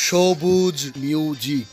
সবুজ মিউজিক।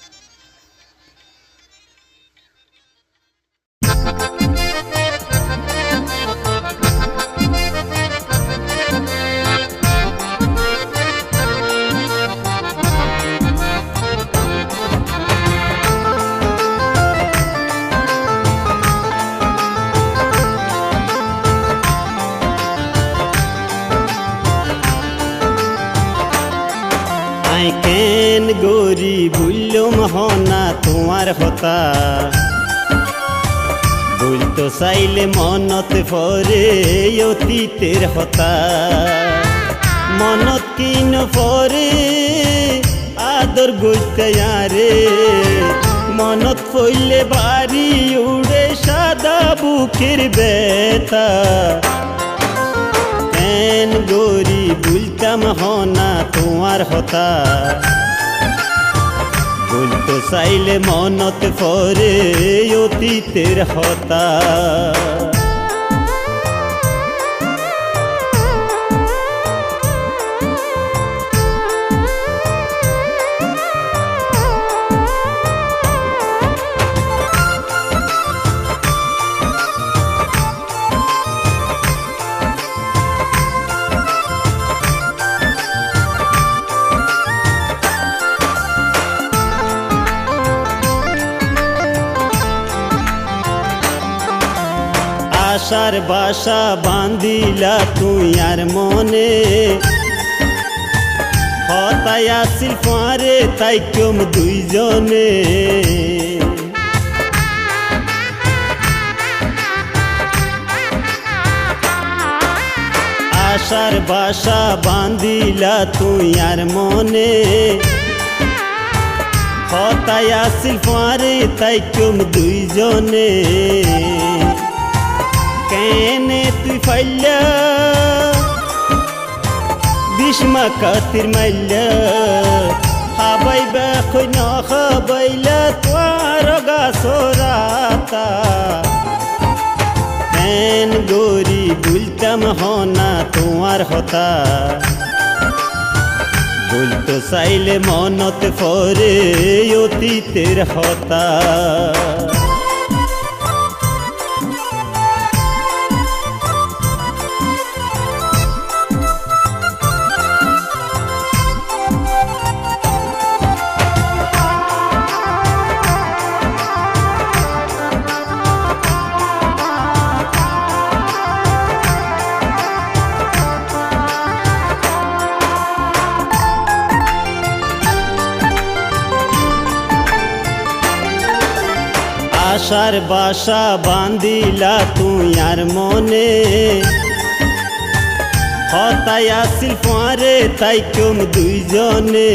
কেন গরি ভুললুম হনা তোমার হতা ভুলতো চাইলে মনত পরে অতীতের হতা মনত কিন পরে আদর গইতায়ারে মনত পইলে বাড়ি উড়ে সাদা বুকের বেতা কেন গরি ভুলতাম হনা তোমার হতা ভুলতো চাইলে মনত পরে অতীতের হতা আশার বাসা বান্ধিলা তুই আর মনে হতাই আসিল পারে তাই কম দুইজনে আশার বাসা বান্ধিলা তুই আর মনে হতাই আসিল পারে তাই কম দুইজনে কেনে তুই ফাইলা বিষ্মা কাতির মাইলা হাবাইবা কই না খাবাইলা তোর গাছরাতা কেন গরি ভুলতাম হনা তোমার হতা ভুলতো চাইলে মনত পরে অতীতের হতা আশার বাসা বান্ধিলা তুই আর মনে হতাই আসিল পারে তাই কম দুইজনে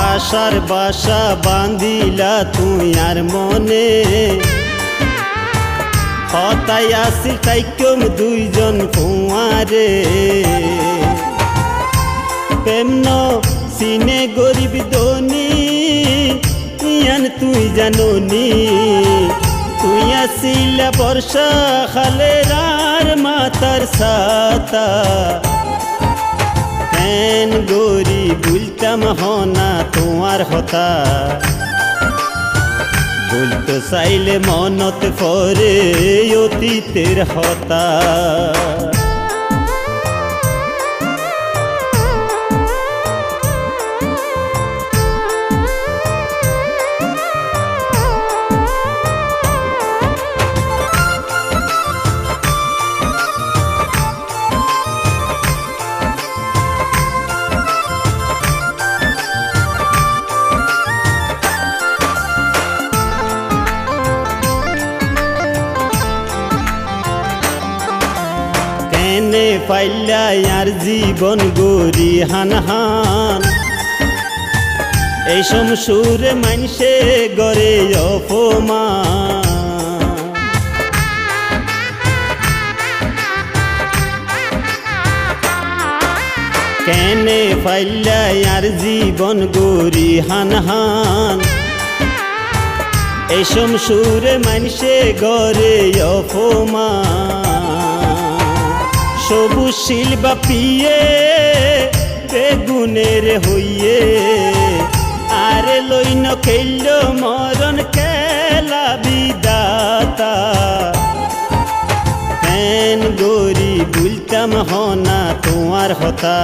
আশার বাসা বান্ধিলা তুই আর মনে হতাই আসিল তাই কম দুইজন কুঁয়ারে প্রেমন সিনে গরিব দনি ইয়ান তুই জাননি তুই আসিলা বর্ষা খালের আর মাতার সাতা কেন গরি ভুলতাম হনা তোমার হতা ভুলতো চাইলে মনত পরে অতীতের হতা কেনে পাইলা আর জীবন গরি হান হান এই সমসুরে মানসে গরে অপমান কেনে পাইলা আর জীবন গরি হান হান এসম সুরে মানসে গরে অপমান সবুজ শিলবা পিয়ে বেগুনের হইয়ে আরে লইন খেলল মরণ খেলা বিদাতা ফ্যান গরি বুলতাম হনা তোমার হতা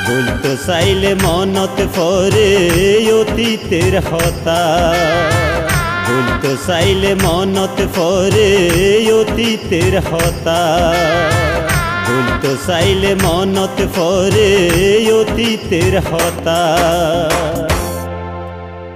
বলতো চাইলে মনত পরে অতীতের হতা বলতো চাইলে মনত পরে অতীতের হতা বলতো চাইলে মনত পরে অতীতের হতা